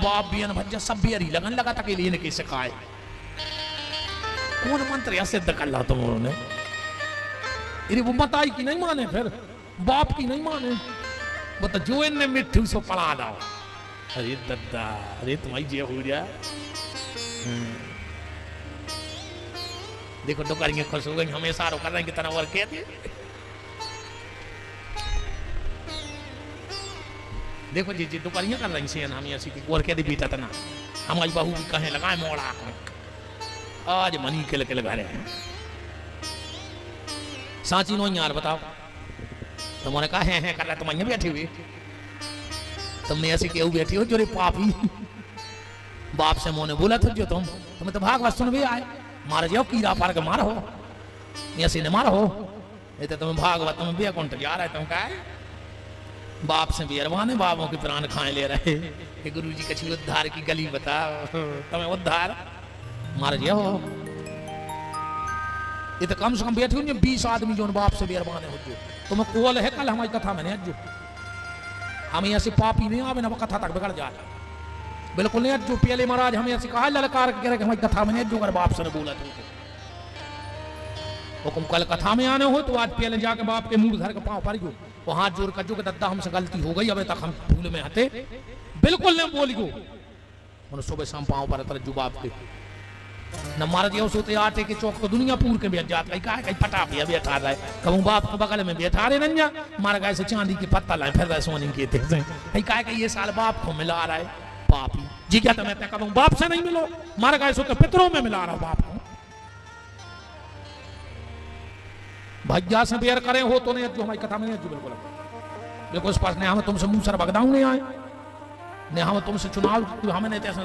बाप भी भज्जा सब भी हरी लगन लगा तक लिए कैसे खाए कौन मंत्र या सिद्ध कर ला तुम उन्होंने अरे वो मताई की नहीं माने फिर बाप की नहीं माने वो तो जो इनने मिट्टी सो पढ़ा दो अरे दद्दा अरे तुम्हारी जे हो गया देखो डुकरियां खुश हो गई हमेशा रो कर रहे हैं कितना और कहते देखो जी जी डुकरियां कर रही हैं हम ऐसी और कह दी बीता तना हमारी बहू भी कहे लगाए मोड़ा आज मनी के लगे लगा रहे हैं सांची नो यार बताओ तुमने कहा है कर रहा तुम अं बैठी हुई तुमने ऐसी केहू बैठी हो जो रे पापी बाप से मोने बोला था जो तुम्हें तो भागवत सुन भी आए मार जाओ कीड़ा पार के मारो ऐसे ने मारो ये तो तुम्हें भागवत तुम्हें बेकुंठ जा रहा है तुम क्या बाप से बेरवान है बापों के प्राण खाए ले रहे कि गुरु जी कछी उद्धार की गली बताओ तुम्हें उद्धार मार जाओ ये तो कम से कम बैठे होंगे 20 आदमी जो बाप से बेरवान है तुम्हें कोल है कल हमारी कथा मैंने अज्जू हमें ऐसे पापी नहीं आवे ना वो कथा तक बिगड़ जाए बिल्कुल नहीं अज्जू पहले महाराज हमें ऐसे कहा ललकार के कह रहे हमारी कथा मैंने अज्जू कर बाप से ने बोला तुम कल कथा में आने हो तो आज पहले जाके बाप के मुंह घर के पांव पर गयो वो हाथ जोड़ कर जो दद्दा हमसे गलती हो गई अबे तक हम भूल में हते बिल्कुल नहीं बोली गो मैंने सुबह शाम पांव पर तरह जो बाप के न मार दिया सोते आटे के चौक तो दुनिया पूर के बैठ जाता है कहीं पटा पिया बैठा रहा है कहूँ बाप को बगल में बैठा रहे नंजा मार गए से चांदी की पत्ता लाए फिर सोनी के थे कहीं कहा कि ये साल बाप को मिला रहा है पापी जी क्या मैं कहूँ बाप से नहीं मिलो मार गए सो तो पितरों में मिला रहा हूँ बाप को भैया से बेर करे हो तो नहीं जो हमारी कथा में नहीं बिल्कुल बिल्कुल इस पास ने हम तुमसे मुंह सर बगदाऊ नहीं आए ने हम तुमसे चुनाव हमें नहीं ऐसा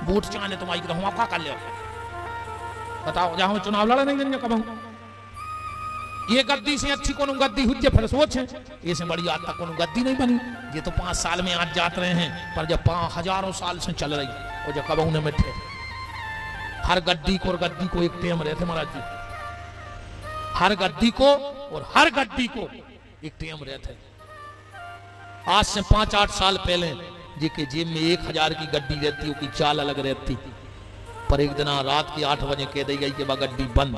वोट चाहने तुम्हारी तो हम आपका कर ले बताओ जहां चुनाव लड़ा नहीं देंगे कब ये गद्दी से अच्छी कोनो गद्दी हुई फिर सोच है ये से बड़ी आज तक कोनो गद्दी नहीं बनी ये तो 5 साल में आज जाते रहे हैं पर जब 1000 साल से चल रही और जब कब उन्हें मिठे हर गद्दी को और गद्दी को एक टेम रहते महाराज जी हर गद्दी को और हर गद्दी को एक टेम रहते आज से 5-8 साल पहले जी के जेब में 1000 की गड्डी रहती उसकी चाल अलग रहती पर एक दिन रात के 8 बजे कह दी गई कि वह गड्डी बंद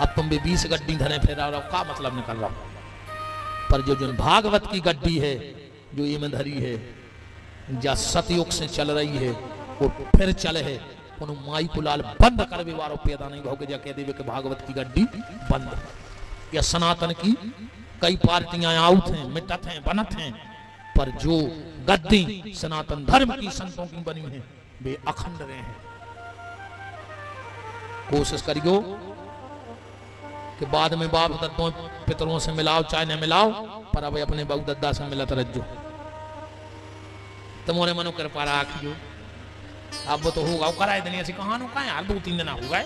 अब तुम भी 20 गड्डी धरे फिर रहा का मतलब निकल रहा पर जो भागवत की गड्डी है जो ये में धरी है जा सतयुग से चल रही है वो फिर चले है उन माई कुलाल बंद कर विवारो पैदा नहीं होगे जा कह देवे कि भागवत की गड्डी बंद या सनातन की कई पार्टियां आउट हैं मिटत हैं बनत हैं पर जो गद्दी सनातन धर्म की संतों की बनी है वे अखंड रहे हैं कोशिश करियो कि बाद में बाप दद्दों पितरों से मिलाओ चाहे न मिलाओ पर अब अपने बाबू दद्दा से मिला तरज्जो तुम्हारे मनो कर पा रखियो अब तो होगा कराए दिन ऐसी कहानों का यार 2-3 दिन हो गए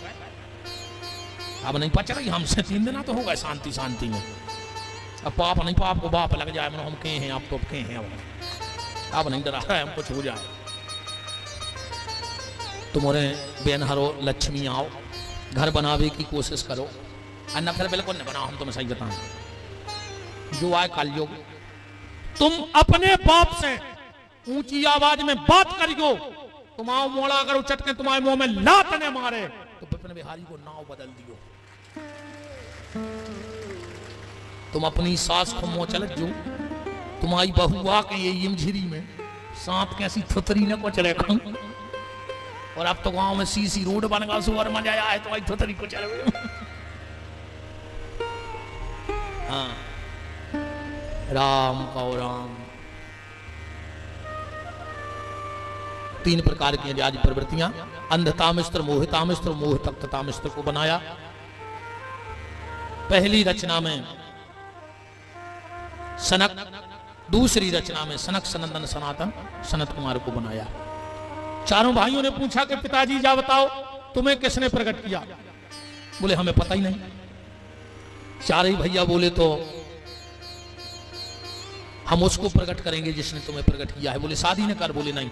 अब नहीं पच रही हमसे 3 दिन तो होगा शांति शांति में अब पाप नहीं पाप को बाप लग जाए मनो हम कहे हैं आप तो कहे हैं अब नहीं डरा है हम कुछ हो जाए तुम्हारे बेन हरो लक्ष्मी आओ घर बनावे की कोशिश करो अन्ना फिर बिल्कुल नहीं बनाओ हम तुम्हें सही बताएं जो आए कलयुग तुम अपने बाप से ऊंची आवाज में बात करियो तुम आओ मोड़ा अगर उचट के तुम्हारे मुंह में लात ने मारे तो विपिन बिहारी को नाव बदल दियो तुम अपनी सास को मुंह चलत जो तुम्हारी बहू आके ये इमझिरी में सांप कैसी थुतरी ने कुछ रखा और अब तो गांव में सीसी रोड बन गया सुअर मजा आया है तुम्हारी थुतरी को चल हाँ राम का राम 3 प्रकार की आज प्रवृत्तियां अंधता मिस्त्र मोहिता मिस्त्र मोह तप्तता मिस्त्र को बनाया पहली रचना में सनक दूसरी रचना में सनक सनंदन सनातन सनत कुमार को बनाया चारों भाइयों ने पूछा कि पिताजी जा बताओ तुम्हें किसने प्रकट किया बोले हमें पता ही नहीं चार ही भैया बोले तो हम उसको प्रकट करेंगे जिसने तुम्हें प्रकट किया है बोले शादी ने कर बोले नहीं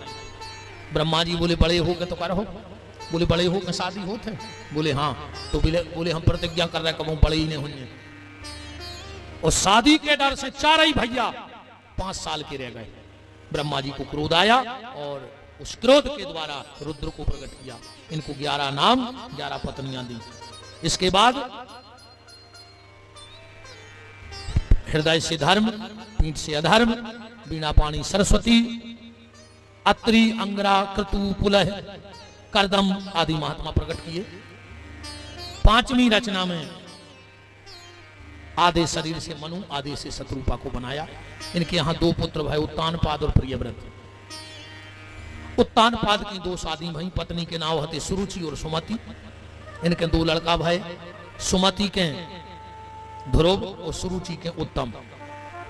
ब्रह्मा जी बोले बड़े हो के तो कर हो बोले बड़े हो के शादी होते बोले हाँ तो बोले हम प्रतिज्ञा कर रहे कब बड़े ही नहीं होंगे और शादी के डर से चार ही भैया 5 साल के रह गए ब्रह्मा जी को क्रोध आया और उस क्रोध के द्वारा रुद्र को प्रकट किया। इनको 11 नाम 11 पत्नियां दी। इसके बाद हृदय से धर्म, पीठ से अधर्म, बीणा पाणी सरस्वती, अत्रि, अंगरा, क्रतु, पुलह, करदम आदि महात्मा प्रकट किए। 5वीं रचना में आधे शरीर से मनु, आधे से शत्रुपा को बनाया। इनके यहां 2 पुत्र भाई, उत्तानपाद और प्रियव्रत। उत्तानपाद की 2 शादी भई, पत्नी के नाम हते सुरुचि और सुमति। इनके 2 लड़का भाई, सुमति के ध्रुव और सुरुचि के उत्तम।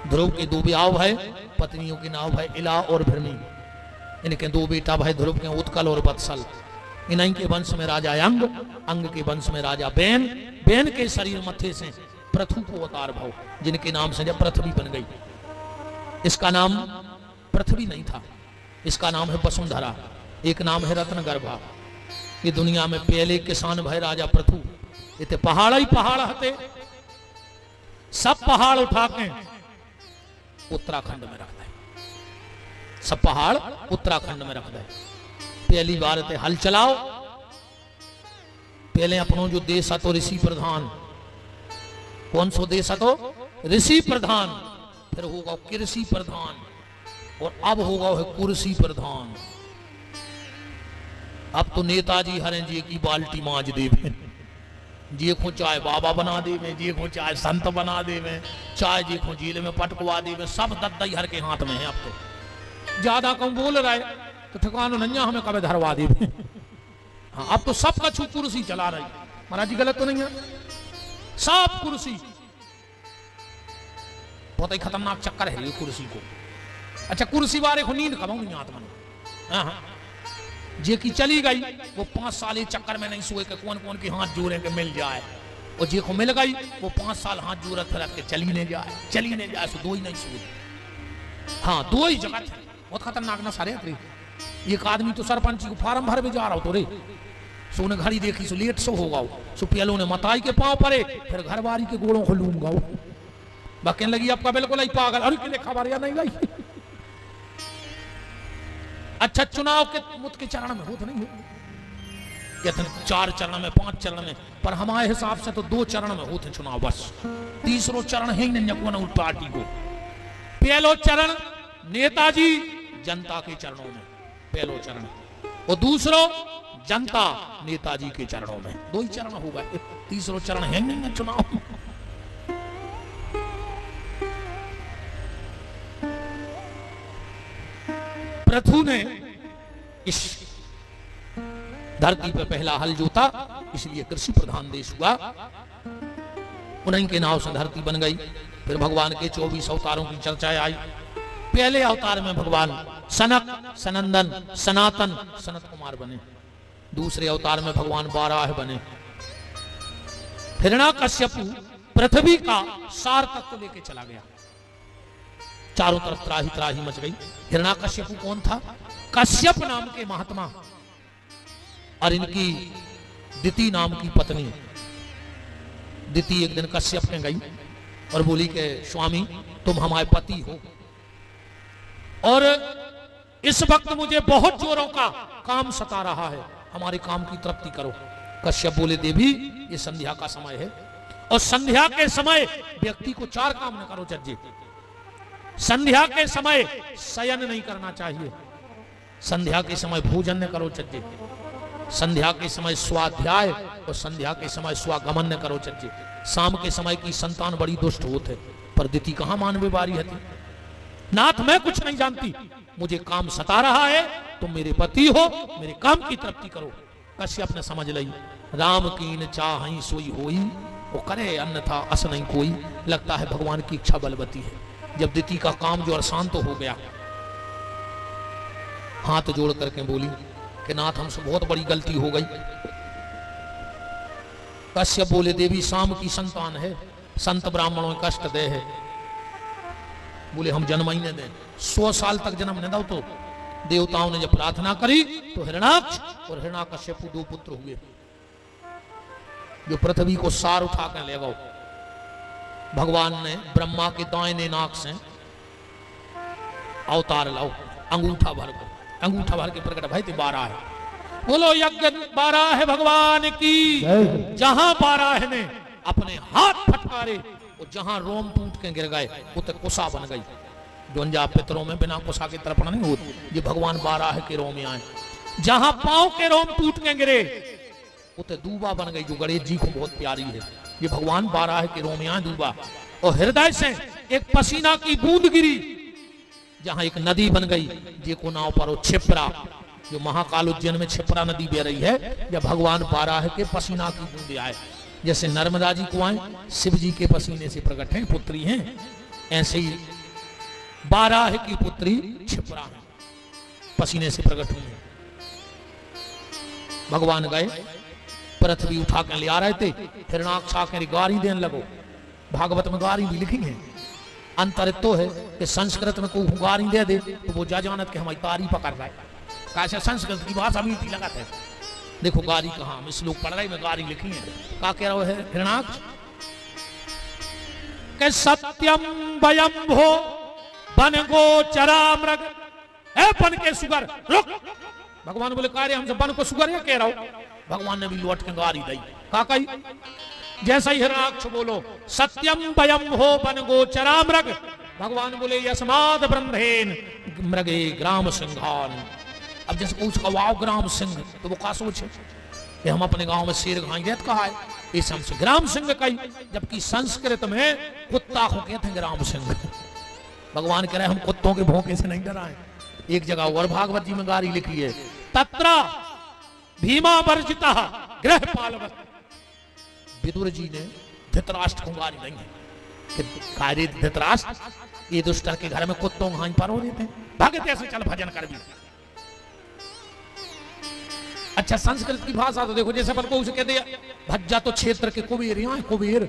ध्रुव के 2 ब्याह भाई, पत्नियों के नाम भाई इला और भृमी। इनके 2 बेटा भाई, ध्रुव के उत्कल और वत्सल। इन्हीं के वंश में राजा अंग, अंग के वंश में राजा बैन, बैन के शरीर मथे से पृथु को अवतार भाव, जिनके नाम से जब पृथ्वी बन गई। इसका नाम पृथ्वी नहीं था, इसका नाम है वसुंधरा। एक नाम है रत्न गर्भा। ये दुनिया में पहले किसान भाई राजा पृथु। इतने पहाड़ ही पहाड़ हते, सब पहाड़ उठा के उत्तराखंड में रख दे। सब पहाड़ उत्तराखंड में रख दे। पहली बार ते हल चलाओ। पहले अपनों जो देश तो ऋषि प्रधान, कौन सो देश तो ऋषि प्रधान, फिर होगा कृषि प्रधान, और अब होगा है कुर्सी प्रधान। अब तो नेताजी हरें जी की बाल्टी मांझ देवे, जी को चाहे बाबा बना देवे, जी को चाहे संत बना देवे, चाहे जी को जेल में पटकवा देवे, सब दद्दई हर के हाथ में है। अब तो ज्यादा कम बोल रहे तो ठिकाना नहीं, हमें कभी धरवा देवे। हाँ, अब तो सब कछु कुर्सी चला रही। महाराज जी गलत तो नहीं है, सब कुर्सी। बहुत ही खतरनाक चक्कर है ये कुर्सी को। अच्छा, कुर्सी वाले को नींद कब नहीं आत्मा ने। जे की चली गई वो 5 साल ये चक्कर में नहीं सोए कि कौन कौन के हाथ जोड़े के मिल जाए, और जे को मिल गई वो 5 साल हाथ जोड़े फिर के चली नहीं जाए, चली नहीं जाए, सो 2 ही नहीं सोए। हाँ, 2 ही जगह थे। बहुत खतरनाक ना सारे। एक आदमी तो सरपंच को फार्म भर में जा रहा हो तो रे, सो ने घड़ी देखी, सो लेट सो होगा, सो पियलों ने मताई के पांव पड़े, फिर घर बारी के गोड़ों को लूंगा। बाकी लगी आपका बिल्कुल ही पागल, अरे किले खबर या नहीं गई। अच्छा, चुनाव के मुद के चरण में होते नहीं हो, कहते 4 चरण में, 5 चरण में, पर हमारे हिसाब से तो 2 चरण में होते चुनाव बस। तीसरो चरण है ही नहीं पार्टी को। पहलो चरण नेताजी जनता के चरणों में, पहलो चरण, और दूसरो जनता नेताजी के चरणों में। 2 ही चरण होगा, तीसरो चरण है नहीं चुनाव। पृथु ने इस धरती पर पहला हल जोता, इसलिए कृषि प्रधान देश हुआ। उन्हीं के नाव से धरती बन गई। फिर भगवान के 24 अवतारों की चर्चा आई। पहले अवतार में भगवान सनक, सनंदन, सनातन, सनत कुमार बने। दूसरे अवतार में भगवान बाराह बने। हिरण्याकश्यपु पृथ्वी का सार तत्व लेके चला गया। चारों तरफ त्राही त्राही मच गई। हिरण्याकश्यपु कौन था? कश्यप नाम के महात्मा और इनकी दिति नाम की पत्नी। दिति एक दिन कश्यप में गई और बोली कि स्वामी तुम हमारे पति हो और इस वक्त मुझे बहुत जोरों का काम सता रहा है, हमारे काम की तृप्ति करो। कश्यप बोले देवी ये संध्या का समय है और संध्या के समय व्यक्ति को 4 काम न करो चज्जे। संध्या के समय शयन नहीं करना चाहिए, संध्या के समय भोजन न करो चज्जे, संध्या के समय स्वाध्याय और संध्या के समय स्वागमन न करो चज्जे। शाम के समय की संतान बड़ी दुष्ट होते, पर दिति कहां मानवे बारी है। नाथ मैं कुछ नहीं जानती, मुझे काम सता रहा है, तुम मेरे पति हो, मेरे काम की तृप्ति करो। कश्यप ने समझ ली राम कीन चाहि सोई होई, वो करे अन्यथा अस नहीं कोई। लगता है भगवान की इच्छा बलवती है। जब दिति का काम जो अशांत हो गया, हाथ जोड़ करके बोली कि नाथ हमसे बहुत बड़ी गलती हो गई। कश्यप बोले देवी शाम की संतान है, संत ब्राह्मणों को कष्ट दे है। बोले हम जन्म ही न दें, 100 साल तक जन्म न दो। तो देवताओं ने जब प्रार्थना करी तो हिरण्याक्ष और हिरण्याकश्यप 2 पुत्र हुए, जो पृथ्वी को सार उठा कर ले गए। भगवान ने ब्रह्मा के दाहिने नाक से अवतार लाओ, अंगूठा भर को अंगूठा भर के प्रकट भाई थे 12 है। बोलो यज्ञ 12 है भगवान की। जहां 12 ने अपने हाथ फटकारे और जहां रोम टूट के गिर गए उते कुसा बन गई। जो अंजा पितरों में बिना कुसा के तर्पण नहीं होती, ये भगवान 12 के रोम में आए। जहां पांव के रोम टूट के गिरे उते दूबा बन गई, जो गणेश जी को बहुत प्यारी है। ये भगवान 12 के रोम में आए दूबा। और हृदय से एक पसीना की बूंद गिरी, जहां एक नदी बन गई, जे को नाव पर छिपरा, जो महाकाल उज्जैन में छिपरा नदी बह रही है। जब भगवान 12 के पसीना की बूंदे आए, जैसे नर्मदा जी को आए शिव जी के पसीने से प्रकट हैं, पुत्री हैं, ऐसे ही 12 की पुत्री छिपरा है, पसीने से प्रकट हुई है। भगवान गए, पृथ्वी उठा कर ले आ रहे थे, हिरणाक्ष आकर गारी देने लगो। भागवत में गारी भी लिखी है। अंतर तो है कि संस्कृत में कोई गारी दे दे तो वो जा जानत के हमारी तारी पकड़ रहा है, कैसे संस्कृत की भाषा मीठी लगत है। देखो गारी कहाँ हम इस लोग पढ़ रहे में गारी लिखी है। क्या कह रहा है हिरणाक्ष के सत्यम वयम हो बन गो चरा मृग। ए बन के सुगर रुक। भगवान बोले कार्य हमसे बन को सुगर या कह रहा हूं। भगवान ने भी लौट के गारी दी। का कही जैसा ही हिरणाक्ष बोलो सत्यम वयम हो बन गो चरा मृग। भगवान बोले यस्माद ब्रह्मेन मृगे ग्राम सिंहान। अब जैसे पूछ का वाव ग्राम सिंह, तो वो का सोचे कि हम अपने गांव में शेर घाई देत कहा है, इस हमसे ग्राम सिंह कही, जबकि संस्कृत में कुत्ता को कहते हैं ग्राम सिंह। भगवान कह रहे हम कुत्तों के भौंके से नहीं डराएं। एक जगह और भागवत जी में गारी लिखी है, तत्रा भीमा वर्जिता गृहपालवत्। विदुर जी ने धृतराष्ट्र को गारी नहीं है कि कार्य धृतराष्ट्र ये दुष्टर के घर में कुत्तों घाई पर हो देते हैं, भागते ऐसे चल भजन कर भी। अच्छा संस्कृत की भाषा तो देखो, जैसे अपन को उसे कहते हैं भज्जा, तो क्षेत्र के कुबेर यहाँ है, कुबेर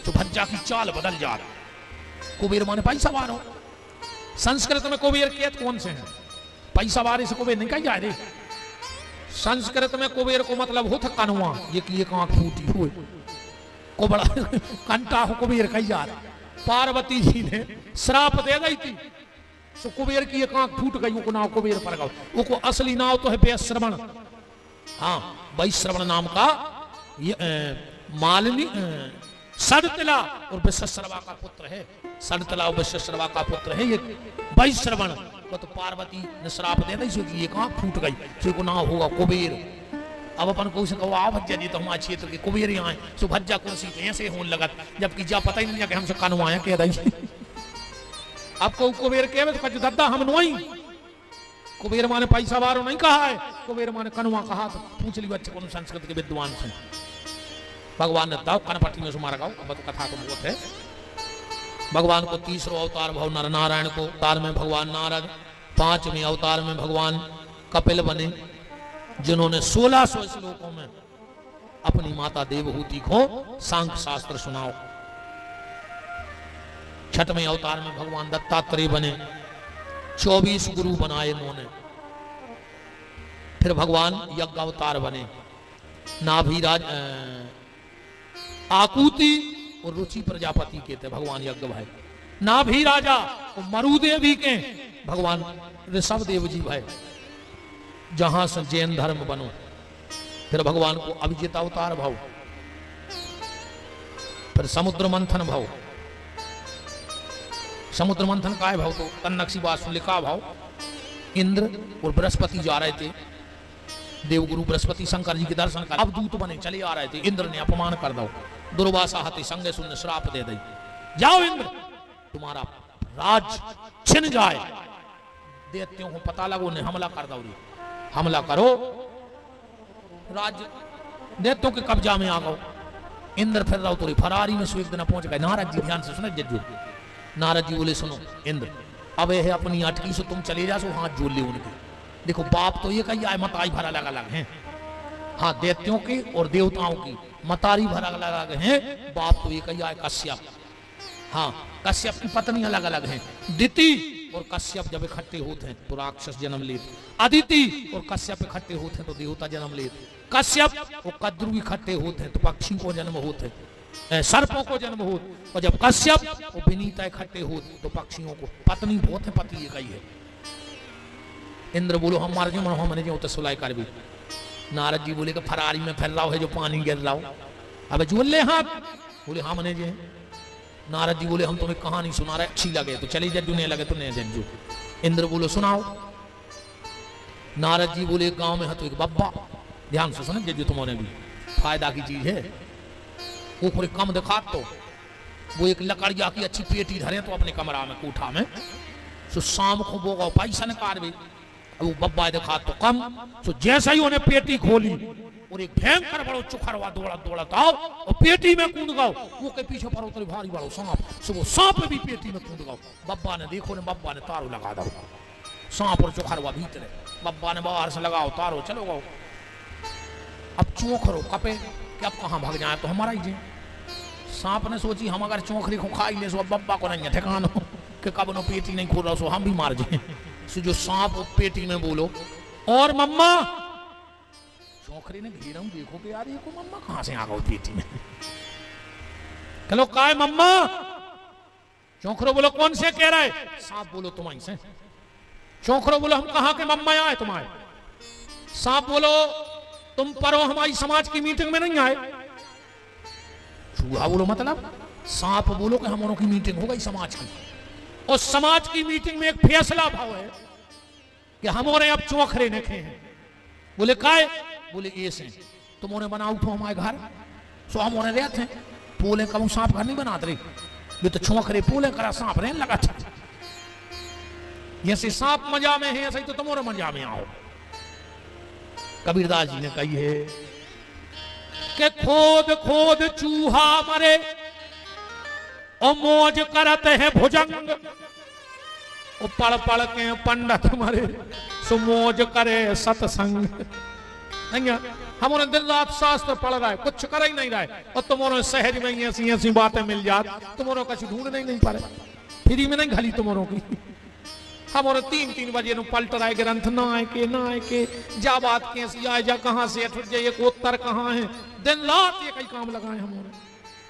तो भज्जा की चाल बदल जा रहा। कुबेर माने पैसा वार हो। संस्कृत में कुबेर कहते कौन से हैं? पैसा वारे से कुबेर नहीं कही जा रही। संस्कृत में कुबेर को मतलब हो था कनवा, ये की एक आंख फूटी हुई को बड़ा कंटा हो कुबेर कही जा रहा। पार्वती जी ने श्राप दे दी थी, तो कुबेर की एक आंख फूट गई, वो नाव कुबेर पर गया। वो असली नाव तो है वैश्रवण। हाँ वैश्रवण नाम का मालिनी सड़तला और विश्वश्रवा का पुत्र है। सड़तला और विश्वश्रवा का पुत्र है ये वैश्रवण। तो पार्वती ने श्राप दे दी, ये कहाँ फूट गई, सो को नाम होगा कुबेर। अब अपन को कहो आ भज्जा जी तो हमारे क्षेत्र के कुबेर यहाँ है, सो भज्जा कुर्सी पे ऐसे होने लगा, जबकि जा पता ही नहीं कि हमसे कनवाया कह रही। आपको कुबेर कहे तो कह दादा हम नुआई। कुबेर माने पैसा वारो नहीं कहा है, कुबेर माने कनवा कहा। तो पूछ ली बच्चे कौन संस्कृत के विद्वान से। भगवान ने दाव कनपट्टी में सुमारा गाओ, अब कथा को बहुत है। भगवान को 30 अवतार भाव नर नारायण को अवतार में भगवान नारद, 5वें अवतार में भगवान कपिल बने, जिन्होंने 1600 श्लोकों में अपनी माता देवहूति को सांख्य शास्त्र सुनाओ। 6वें अवतार में भगवान दत्तात्रेय बने, 24 गुरु बनाए इन्होंने। फिर भगवान यज्ञ अवतार बने, नाभिराज आकुति और रुचि प्रजापति के थे भगवान यज्ञ भाई। नाभि राजा और मरुदेवी के भगवान ऋषभ देव जी भाई, जहां से जैन धर्म बनो। फिर भगवान को अभिजित अवतार भाव, फिर समुद्र मंथन भाव। समुद्र मंथन का है भाव तो कन्नक्षी वासु लिखा भाव। इंद्र और बृहस्पति जा रहे थे, देवगुरु बृहस्पति शंकर जी के दर्शन कर अब दूत बने चले आ रहे थे। इंद्र ने अपमान कर दो, दुर्वासा हाथी संगे सुनने श्राप दे दी, जाओ इंद्र तुम्हारा राज छिन जाए। दैत्यों को पता लगो ने हमला कर दो, हमला करो, राज दैत्यों के कब्जा में आ गो। इंद्र फिर रहो तो फरारी में एक दिन पहुंच गए। नारद जी ध्यान से सुने जज्जू। नारद जी बोले सुनो इंद्र, अब यह अपनी अटकी से तुम चले जा, सो हाथ जोड़ ले उनके। देखो बाप तो ये कही आए मताई भर अलग अलग हैं। हाँ दैत्यों की और देवताओं की मतारी भर अलग अलग हैं, बाप तो ये कही आए कश्यप। हाँ कश्यप की पत्नी अलग अलग हैं। दिति और कश्यप जब इकट्ठे होते हैं तो राक्षस जन्म लेते, अदिति और कश्यप इकट्ठे होते हैं तो देवता जन्म लेते, कश्यप और कद्रु इकट्ठे होते हैं तो पक्षी को जन्म होते, सर्पों को जन्म होते, और जब कश्यप और विनीता इकट्ठे होते तो पक्षियों को। पत्नी बहुत है, पति एक ही है। इंद्र बोलो हम मार जो हमने जो तो सुलाई कर भी। नारद जी बोले कि फरारी में फैल रहा है जो पानी गिर रहा हो। अब जुल ले हाथ बोले हाँ मने जे। नारद जी बोले हम तुम्हें कहानी सुना रहे अच्छी लगे तो चली जाए, दुनिया लगे तो नहीं जंजू। इंद्र बोलो सुनाओ। नारद जी बोले गांव में है तो एक बब्बा, ध्यान से सुने जो तुम्हारे भी फायदा की चीज है। वो थोड़ी कम दिखा तो वो एक लकड़िया की अच्छी पेटी धरे तो अपने कमरा में कोठा में सो शाम को वो पैसा निकाल भी। वो बब्बा दिखा तो कम सो जैसा ही उन्हें पेटी खोली और एक भयंकर बड़ो चुखरवा दौड़ा दौड़ा आओ और पेटी में कूद गओ। वो के पीछे पर उतरी भारी बड़ो सांप, सो वो सांप भी पेटी में कूद गओ। बब्बा ने देखो ने बब्बा ने तारो लगा दो, सांप और चुखरवा भीतर है। बब्बा ने बाहर से लगाओ तारो, चलो गओ। अब चोखरो कपे कि अब कहाँ भाग जाए तो हमारा ही जे। सांप ने सोची हम अगर चोखरी को खाई ले सो बब्बा को नहीं ठिकाना कि कब नो पेटी नहीं खोल रहा सो हम भी मार जाए। सो जो सांप पेटी में बोलो और मम्मा, चोखरी ने घेरा देखो कि यार ये को मम्मा कहां से आ गई पेटी में। चलो काय मम्मा, चोखरो बोलो कौन से कह रहा है। सांप बोलो तुम्हारी से। चोखरो बोलो हम कहां के मम्मा आए तुम्हारे। सांप बोलो तुम परो हमारी समाज की मीटिंग में नहीं आए। चूहा बोलो मतलब। सांप बोलो कि हमारों की मीटिंग हो गई समाज की, और समाज की मीटिंग में एक फैसला भाव है कि हमारे अब चोखरे नेखे हैं। बोले काय, बोले ऐसे तुम उन्हें बनाओ तो हमारे घर सो हम उन्हें रहते हैं। पोले कब सांप घर नहीं बनाते रहे, ये तो चोखरे पोले करा सांप रहने लगा था। जैसे सांप मजा में है ऐसे ही तो तुम्हारे मजा में आओ। कबीरदास जी ने कही है कि खोद खोद चूहा मरे और मौज करते हैं भुजंग, और पढ़ पढ़ के पंडित मरे सो मौज करे सत्संग। नहीं हमारे दिन रात शास्त्र पढ़ रहा है, कुछ कर ही नहीं रहा है, और तुम्हारे सहज में ऐसी ऐसी बातें मिल जात तुम्हारे कछ ढूंढ नहीं पारे। फ्री में नहीं घली तुम्हारों की। हमारे 3-3 बजे नु पलट रहा है ग्रंथ ना आए के जा बात कैसी आए जा कहां से एक उत्तर कहां है। दिन रात ये कई काम लगाए हमारे,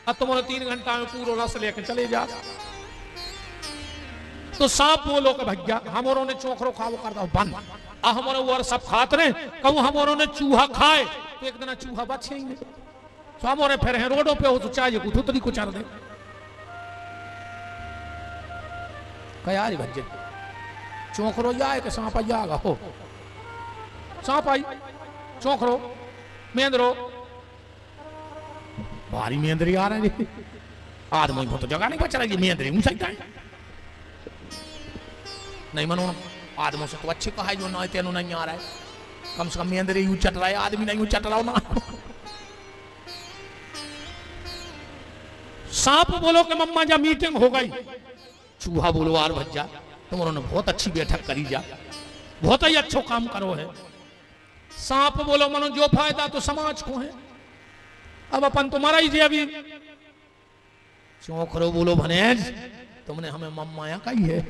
अब तुम्हारे 3 घंटा में पूरा रस लेके चले जा। तो सांप बोलो के भैया हमारों ने चोखरो खाओ कर दो बंद। हमारे वो सब खाते रहे कहूँ हमारों ने चूहा खाए तो एक दिन चूहा बचे ही नहीं। तो हमारे फिर हैं रोडों पे हो तो चाहिए कुछ उतरी को चार दे कयारी भज्जे चोखरो जाए कि सांप आएगा हो। सांप आई चोखरो मेंदरो भारी मेंदरी आ रहे हैं। आदमी को तो जगह नहीं बच रही मेंदरी ऊंचाई है नहीं मनो। आदमों से तो अच्छे कहा जो ना तेनो नहीं आ रहा है, कम से कम मेंदरी यूं चट रहा है, आदमी नहीं यूं चट रहा ना। सांप बोलो कि मम्मा जा मीटिंग हो गई। चूहा बोलो आर भज्जा तुम उन्होंने बहुत अच्छी बैठक करी जा, बहुत ही अच्छा काम करो है। सांप बोलो मनो जो फायदा तो समाज को है, अब अपन तुम्हारा ही अभी। चोखरो बोलो भनेज तुमने हमें मम्माया कही है,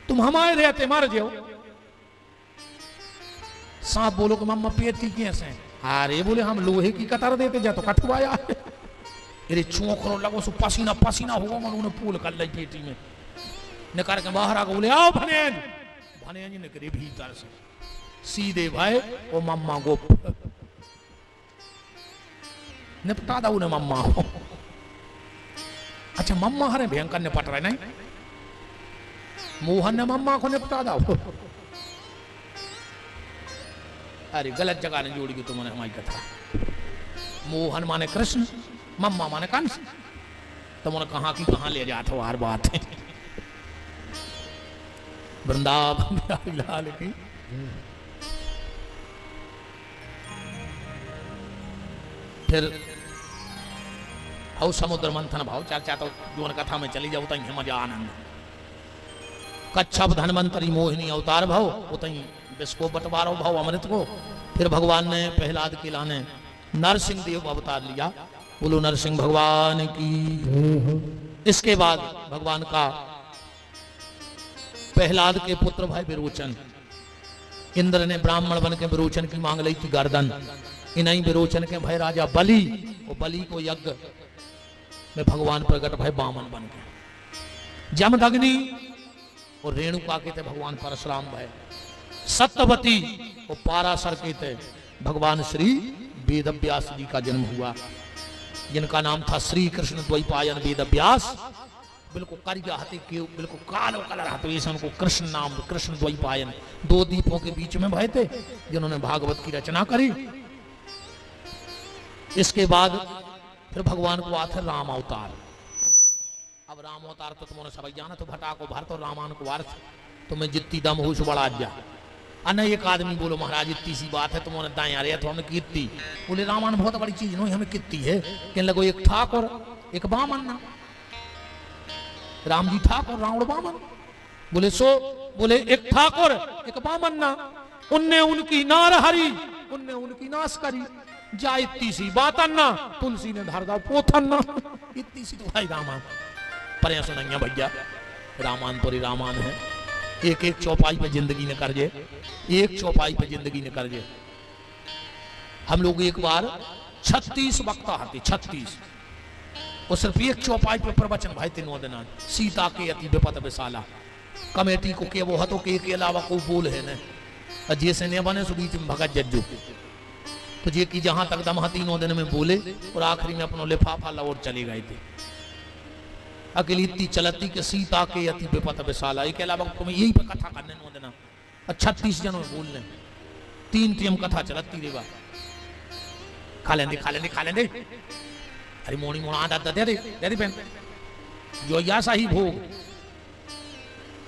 तुम हमारे रहते मर जाओ। सांप बोलो कि मम्मा पेटी कैसे। अरे बोले हम लोहे की कतार देते जा तो कटवाया। अरे चोखरो लगो सो पसीना पसीना होगा मन उन्हें पूल कर ली पेटी में निकाल के बाहर आकर बोले आओ भनेज। भनेज निकले भीतर से सीधे भाई ओ मम्मा को निपटा दो उन्हें मम्मा को। अच्छा मम्मा हरे भयंकर निपट रहे नहीं, मोहन ने मम्मा को निपटा दो। अरे गलत जगह ने जोड़ी की तुमने हमारी कथा। मोहन माने कृष्ण, मम्मा माने कंस। तुमने कहां की कहां ले जाते हो हर बात है। वृंदावन लाल की फिर समुद्र मंथन भाव चर्चा तो जो कथा में चली जाओ तहीं मजा आनंद। कच्छप धनवंतरी मोहिनी अवतार भाव उतहीं विश्व को बंटवारो भाव अमृत को। फिर भगवान ने प्रहलाद के लाने नरसिंह देव अवतार लिया। बोलो नरसिंह भगवान की। इसके बाद भगवान का प्रहलाद के पुत्र भाई विरोचन, इंद्र ने ब्राह्मण बन के विरोचन की मांग ली थी गर्दन। इन्हीं विरोचन के भाई राजा बलि, वो बलि को यज्ञ में भगवान प्रकट भाई बामन बन के। जमदग्नि और रेणुका के थे भगवान परशुराम भाई। सत्यवती और पाराशर के थे भगवान श्री वेद व्यास जी का जन्म हुआ, जिनका नाम था श्री कृष्ण द्वैपायन वेद व्यास। बिल्कुल करिया हाथी के बिल्कुल कालो कलर हाथी, ऐसे उनको कृष्ण नाम, कृष्ण द्वैपायन, दो दीपों के बीच में भय थे जिन्होंने भागवत की रचना करी। इसके बाद फिर भगवान को आते राम अवतार। अब राम अवतार तो तुमने सब जाना, तो भटा को भरत और रामान को अर्थ, तुम्हें जितनी दम हो सो बढ़ा जा। अन्य एक आदमी बोलो महाराज इतनी सी बात है, तुमने दाएं आ रहे तो हमने कितनी, बोले रामायण बहुत बड़ी चीज नहीं, हमें कितनी है। कहने लगो एक ठाकुर एक बामन ना, राम जी ठाकुर रावण बामन। बोले सो, बोले एक ठाकुर एक बामन ना, उनने उनकी नार हरी, उनने उनकी नाश करी, जा इतनी सी बात अन्ना, तुलसी ने धर दा पोथन्ना। इतनी सी तो भाई रामायण पर सुनिए भैया, रामायण तो रामायण है, एक एक चौपाई पे जिंदगी ने करजे, एक चौपाई पे जिंदगी ने करजे। हम लोग एक बार 36 वक्ता आते, 36, और सिर्फ एक चौपाई पे प्रवचन भाई तीनों दिन, सीता के अति विपत विशाला। कमेटी को के वो हतो के अलावा कोई बोल है न, जैसे ने बने सो बीच में भगत जज्जू, तो जे की जहां तक दम तीनों दिन में बोले, और आखिरी में अपनो लिफाफा लौट चले गए थे। अकेली इतनी चलती के सीता के अति विपत विशाला, के अलावा तुम्हें यही पे कथा करने नो देना। 36 जन में बोलने, 3 टीम कथा चलती रे बा, खा लेंगे खा लेंगे खा लेंगे। अरे मोनी मोना आदत दे दे बहन, जो यासा ही भोग,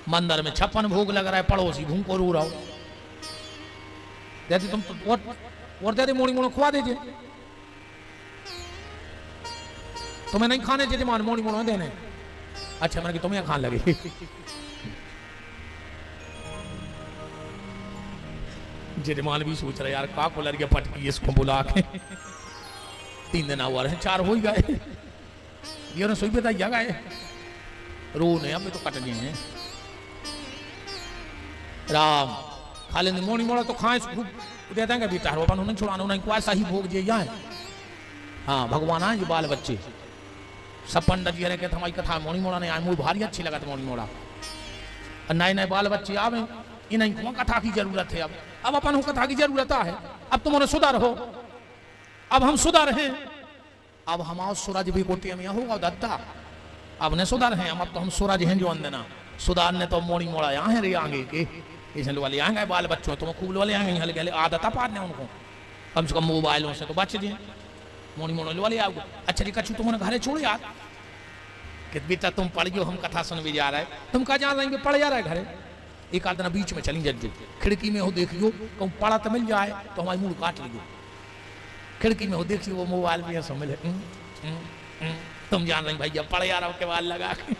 मंदिर में 56 भोग लग रहा है, पड़ोसी भूखो रो रहा हो, दे तुम तो और दे मोनी मोना खुआ दीजिए, तुम्हें नहीं खाने चाहिए मान मोनी मोना देने। अच्छा मैंने कि तुम्हें खान लगे। जजमान भी सोच रहे यार का को लड़के पटकी इसको बुला के, 3 दिन हुआ रहे, 4 हो ही गए, ये सोई पे जा गए, रो ने अब तो कट गए हैं। राम खा लेंगे मोनी मोड़ा तो खाए दे देंगे बेटा, अपन उन्हें छुड़ाना, उन्हें को ऐसा ही भोग जे यहाँ है। हाँ भगवान आए जो बाल बच्चे सब पंडित जी रहे हमारी कथा मोनी मोड़ा नहीं आए, मुझे भारी अच्छी लगा था मोनी मोड़ा, नए नए बाल बच्चे आवे, इन्हें कथा की जरूरत है। अब अपन कथा की जरूरत है, अब तुम्हारे सुधार हो, अब हम सुधार हैं, अब हमारा सूरज भी कोटी में होगा दत्ता, अब ने सुधार हैं हम, अब तो हम सूरज हैं जो अंदना सुधार ने तो मोनी मोड़ा यहाँ है रे आगे के, इसलिए वाले आएंगे बाल बच्चों, तुम खूब वाले आएंगे हल्के आदत पारने उनको, कम से कम मोबाइलों से तो बच दिए, मोनी मोनी वाले आओगे। अच्छा जी कछु तुमने घरे छोड़ यार, कि बेटा तुम पढ़ गयो, हम कथा सुन भी जा रहा है, तुम कहा जा रहे पढ़ जा रहा है घरे, एक आध दिन बीच में चली जज्जू, खिड़की में हो देखियो, कहूँ पढ़ा तो मिल जाए तो हमारी मुंह काट लियो, खिड़की में हो देख लियो वो मोबाइल में सब मिले, तुम जान रही भैया पढ़ जा रहा हो के बाल लगा के,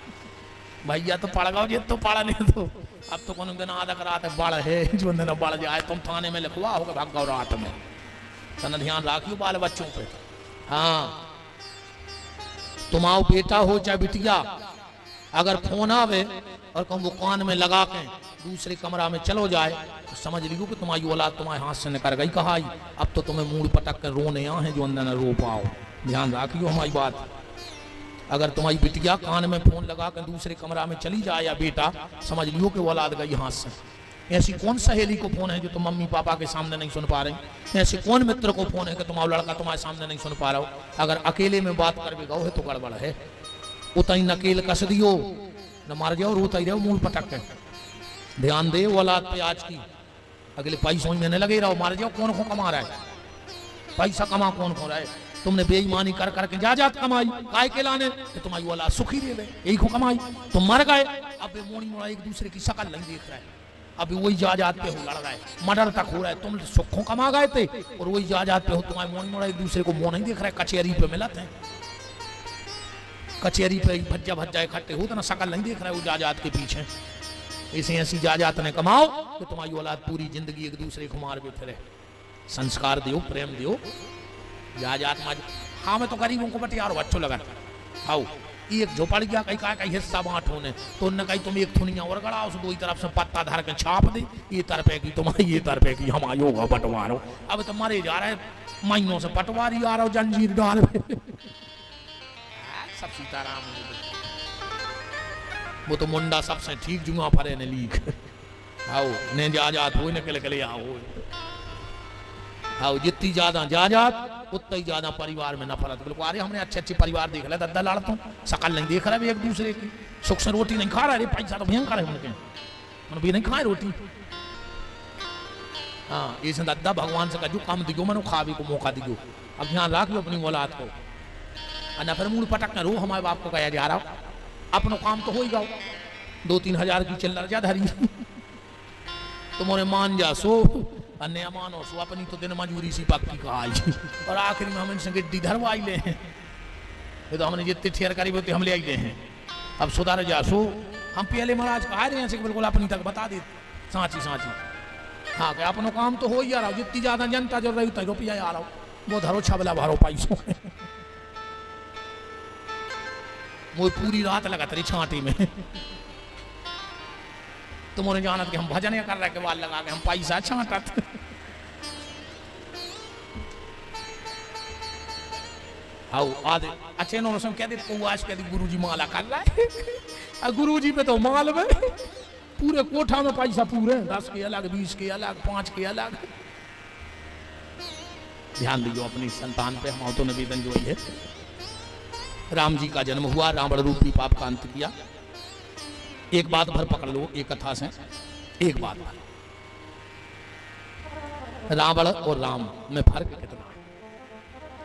भैया तो पढ़ गाओ, ये तो पढ़ा नहीं तो अब तो कौन दिन आधा रात बड़ है, जो दिन बढ़ जाए तुम थाने में लिखवा होगा भाग गौ रात में, तना ध्यान रखियो बाल बच्चों पे। हाँ तुम्हारा बेटा हो चाहे बिटिया, अगर फोन आवे और कहूँ वो कान में लगा के दूसरे कमरा में चलो जाए, तो समझ लियो कि तुम्हारी औलाद तुम्हारे हाथ से निकल गई कहा, अब तो तुम्हें मूड पटक कर रोने यहाँ है जो अंदर न रो पाओ। ध्यान रखियो हमारी बात, अगर तुम्हारी बिटिया कान में फोन लगा कर दूसरे कमरा में चली जाए या बेटा, समझ लियो कि औलाद गई हाथ से। ऐसी कौन सहेली को फोन है जो तुम मम्मी पापा के सामने नहीं सुन पा रहे, ऐसे कौन मित्र को फोन है कि तुम्हारा लड़का तुम्हारे सामने नहीं सुन पा रहा हो, अगर अकेले में बात कर भी गो है तो गड़बड़ है, उतई नकेल कस दियो न मार जाओ, रोता ही रहो मूल पटक के। ध्यान दे औलाद पे आज की, अगले पैसों में न लगे रहो, मार जाओ कौन को कमा रहा है, पैसा कमा कौन को रहा है, तुमने बेईमानी कर करके जात कमाई काय के लाने, तो तुम्हारी औलाद सुखी रहे यही को कमाई, तुम मर गए, अब मोनी मोड़ा एक दूसरे की शकल नहीं देख रहा है, अभी वही जात पे हो लड़ रहा है, मर्डर तक हो रहा है, तुम सुखों कमा गए थे और वही जात पे हो, तुम्हारे मोनी मोड़ा एक दूसरे को मुंह नहीं देख रहा है, कचहरी पे मिलते हैं, कचहरी पे भज्जा भज्जा इकट्ठे हो तो ना शकल नहीं देख रहा है वो जात के पीछे। ऐसे ऐसी जात ने कमाओ तो तुम्हारी औलाद पूरी जिंदगी एक दूसरे को मार भी फिरे, संस्कार दियो प्रेम दियो, जात माज। हाँ मैं तो गरीबों को बटे यार अच्छो लगा, आओ एक झोपड़ गया कहीं का हिस्सा बांट होने, तो उनने कही तुम एक थुनिया और गड़ाओ, दो ही तरफ से पत्ता धर के छाप दे, ये तरफे की तुम्हारी ये तरफे की हमारी होगा बंटवारो, अब तो मरे जा रहे महीनों से पटवारी आ रहा हो जंजीर डाल सब सीताराम, वो तो मुंडा सबसे ठीक जुआ फरे ने लीक आओ ने जाजात हो निकल के ले आओ। आओ जितनी ज्यादा जाजात उतना ही ज्यादा परिवार में नफरत। बिल्कुल अरे हमने अच्छे अच्छे परिवार देख लिया, दद्दा लड़ता हूँ शकल नहीं देख रहा एक दूसरे की, सुख से रोटी नहीं खा रहा। अरे पैसा तो भयंकर है उनके, मन भी नहीं खाए रोटी। हाँ इस दद्दा भगवान से कहो काम दिगो मनो खावे को मौका दिगो। अब ध्यान रखियो अपनी औलाद को, ना फिर मूड पटक रो हमारे बाप को कहा जा रहा अपनो काम तो हो ही गाओ। 2-3 हजार की चिल्लर जा धरी तुम्हारे मान जा सो अन्य मानो सो अपनी तो दिन मजूरी सी पक्की का आई। और आखिर में हम इनसे गिड्डी धरवाई ले हैं, ये तो हमने जितने ठेर करी होते हम ले आई ले हैं। अब सुधार जा सो हम पहले महाराज कहा रहे हैं बिल्कुल अपनी तक बता दे सांची सांची। हाँ क्या अपनो काम तो हो ही आ रहा, जितनी ज्यादा जनता जो रही उतना रुपया आ रहा हो वो धरो छबला भरो पैसों वो पूरी रात लगा तरी छांटी में। तुमने जाना कि हम भजन कर रहे के बाद लगा के हम पैसा छांटत। आओ आदे अच्छे नो रसम कह दे उपवास कह दे गुरुजी माला कर रहा है। गुरुजी पे तो माल में पूरे कोठा में पैसा पूरे 10 के अलग 20 के अलग 5 के अलग। ध्यान दीजिए अपनी संतान पे। हम तो निवेदन जो है राम जी का जन्म हुआ, रावण रूपी पाप का अंत किया। एक बात भर पकड़ लो एक कथा से, एक बात भर रावण और राम में फर्क कितना है।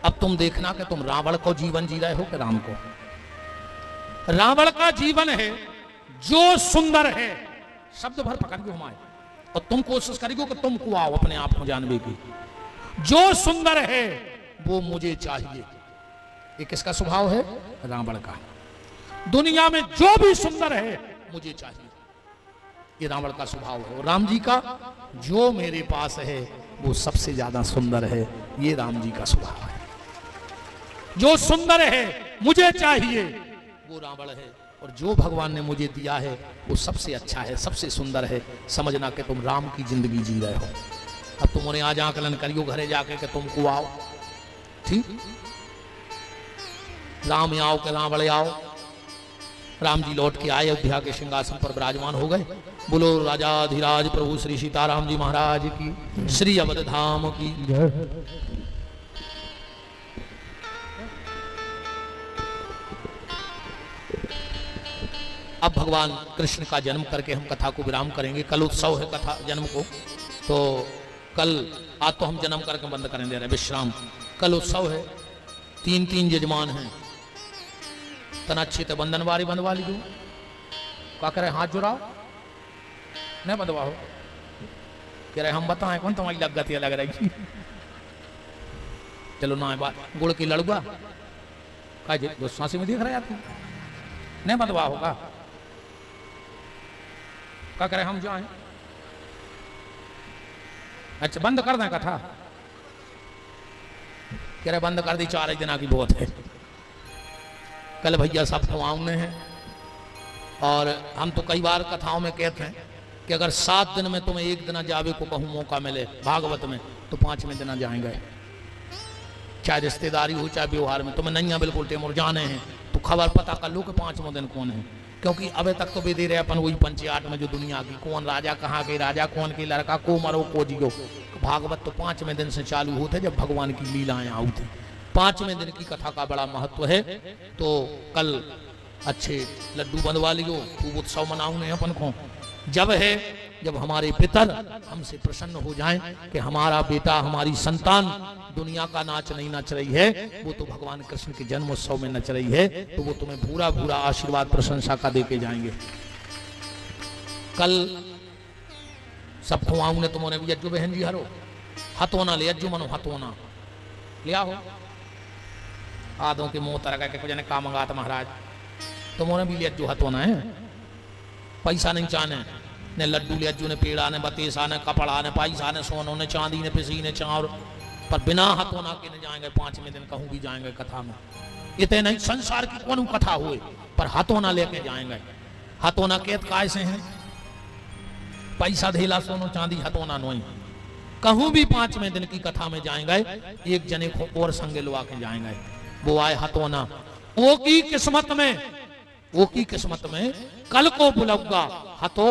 अब तुम देखना कि तुम रावण को जीवन जी रहे हो कि राम को। रावण का जीवन है जो सुंदर है, शब्द भर पकड़ के हमारे, और तुम कोशिश करेगो कि तुम को आओ अपने आप को जानने की। जो सुंदर है वो मुझे चाहिए, ये किसका स्वभाव है? रावण का। दुनिया में जो भी सुंदर है मुझे चाहिए, ये रावण का स्वभाव है। और राम जी का जो मेरे पास है वो सबसे ज्यादा सुंदर है, ये राम जी का स्वभाव है। जो सुंदर है मुझे चाहिए वो रावण है, और जो भगवान ने मुझे दिया है वो सबसे अच्छा है, सबसे सुंदर है। समझना कि तुम राम की जिंदगी जी रहे हो। अब तुम उन्हें आज आकलन करियो घरे जाके कि तुमको आओ, ठीक राम आओ के रावण आओ। राम जी लौट के आए, अयोध्या के सिंहासन पर विराजमान हो गए। बोलो राजाधिराज प्रभु श्री सीताराम जी महाराज की, श्री अवध धाम की। अब भगवान कृष्ण का जन्म करके हम कथा को विराम करेंगे। कल उत्सव है कथा जन्म को, तो कल आज तो हम जन्म करके बंद करें दे रहे विश्राम। कल उत्सव है, 3 यजमान हैं। तना अच्छी तो बंधन वारी बंधवा लीजिए। क्या करे हाथ जुड़ाओ नहीं बंधवा हो, कह रहे हम बताएं कौन तुम्हारी लग गति लग रही। चलो ना बात गुड़ की लड़ुआ का सांसी में देख रहे आप नहीं बंधवा होगा। क्या करे हम जाएं? अच्छा बंद कर दें कथा, कह रहे बंद कर दी 4 दिन की बहुत है। कल भैया सब खुआने हैं, और हम तो कई बार कथाओं में कहते हैं कि अगर 7 दिन में तुम्हें एक दिन जावे को कहूँ मौका मिले भागवत में तो 5वें दिन जाएंगे। चाहे रिश्तेदारी हो चाहे व्यवहार में, तुम्हें नहीं बिल्कुल टेमर जाने हैं तो खबर पता कर लो कि 5वें दिन कौन है। क्योंकि अभी तक तो बेदे रहे अपन वही 5-8 में जो दुनिया की कौन राजा कहाँ के राजा कौन के लड़का को मरो को जियो। भागवत तो 5वें दिन से चालू होते जब भगवान की लीलाएं आती। 5वें दिन की कथा का बड़ा महत्व है। तो कल अच्छे लड्डू बंधवा लियो, खूब उत्सव मनाऊंगे अपन को। जब है जब हमारे पितर हमसे प्रसन्न हो जाएं कि हमारा बेटा हमारी संतान दुनिया का नाच नहीं नच रही है, वो तो भगवान कृष्ण के जन्मोत्सव में नच रही है, तो वो तुम्हें पूरा पूरा आशीर्वाद प्रशंसा का देके जाएंगे। कल सब खुआऊंगे तुम्हारे भी अज्जू बहन जी हरो हथोना ले अज्जू मनो हथोना ले आओ। आधों के मुंह तरह के कुछ का मंगाता महाराज तुम्हारे भी ले अज्जू हथोना है। पैसा नहीं चाहने ने लड्डू ले अज्जू ने पेड़ा ने बतेसा ने कपड़ा ने पैसा ने सोनों ने चांदी ने पिसी ने चावर, पर बिना हथोना के न जाएंगे। 5वें दिन कहूँ भी जाएंगे कथा में। इतने नहीं संसार की कौन कथा हुए पर हथोना लेके जाएंगे। हथोना केत काय से हैं, पैसा धेला सोनो चांदी हथोना नोई। कहूँ भी 5वें दिन की कथा में जाएंगे, एक जने को और संगे लुआ के जाएंगे। वो आए हथोना, वो की किस्मत में कल को बुलाऊंगा हतो